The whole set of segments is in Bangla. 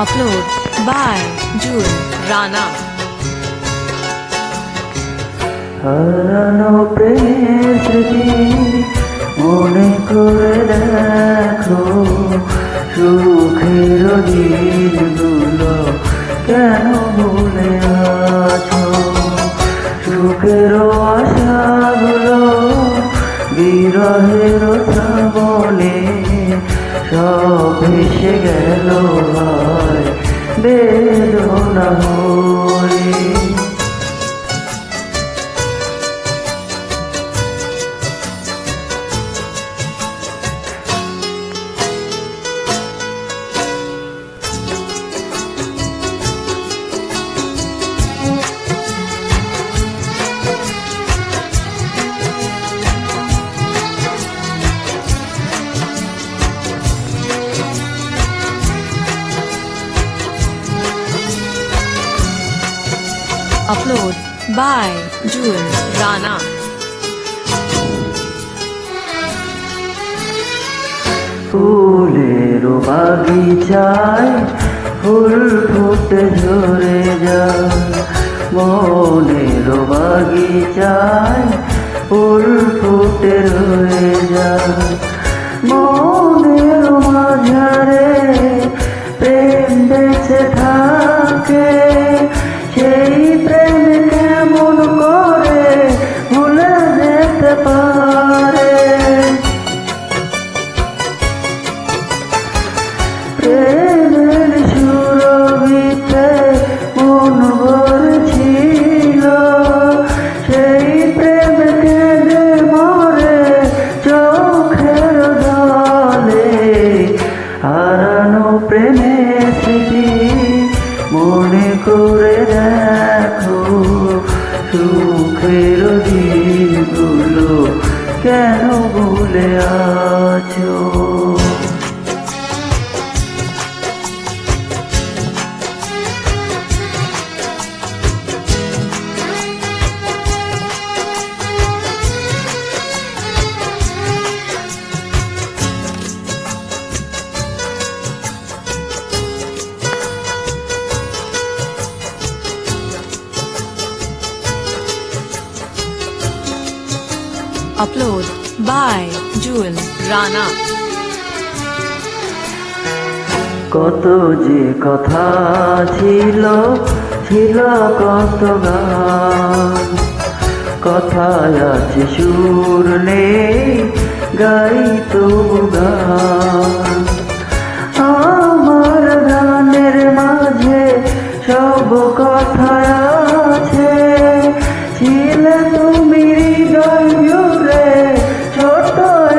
Upload by June Rana. হারানো প্রেমের স্মৃতি মনে করে দেখো, সুখের দিনগুলো কেন ভুলে আছো। সুখের আশাগুলো বিরহের শ্রাবণে সব ভেসে গেল ভাই বেদনা হয়ে। Upload by June Rana. ফুলের বাগিচায় ফুল ফুটে ঝরে যায়, মনের বাগিচায় ফুল ফুটে রয়ে যায়। মনের মাঝারে প্রেম বেঁচে থাকে, সেই প্রেম কেমন করে ভুলে যেতে পারে। প্রেমের সুরভিতে মন ভরেছিল, সেই প্রেম কেঁদে মরে চোখের জলে। হারানো প্রেমের স্মৃতি মনে করে দেখো, সুখের দিনগুলো কেন ভুলে আছো। Upload by June Rana. কত যে কথা ছিল, ছিল কত গান, কথায় আছে সুর নেই, গাই তবু গান। আমার গানের মাঝে সব কথা আছে, ছিলে তুমি হৃদয় জুড়ে ছোট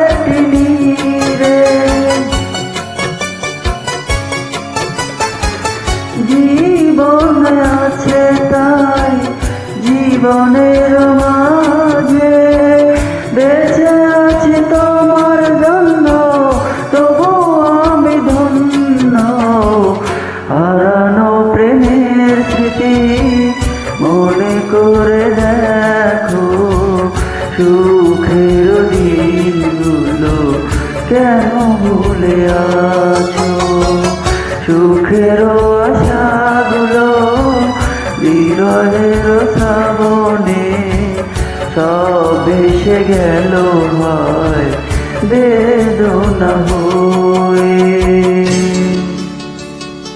একটি নীরে। জীবন আছে তাই জীবনের মাঝে বেঁচে আছি তোমার জন্য, তবু আমি ধন্য। হারানো প্রেমের স্মৃতি মনে করে দেখো, সুখের দিনগুলো কেন ভুলে আছো। সুখের আশাগুলো বিরহের শ্রাবণে সব ভেসে গেল ভাই বেদনা হয়ে।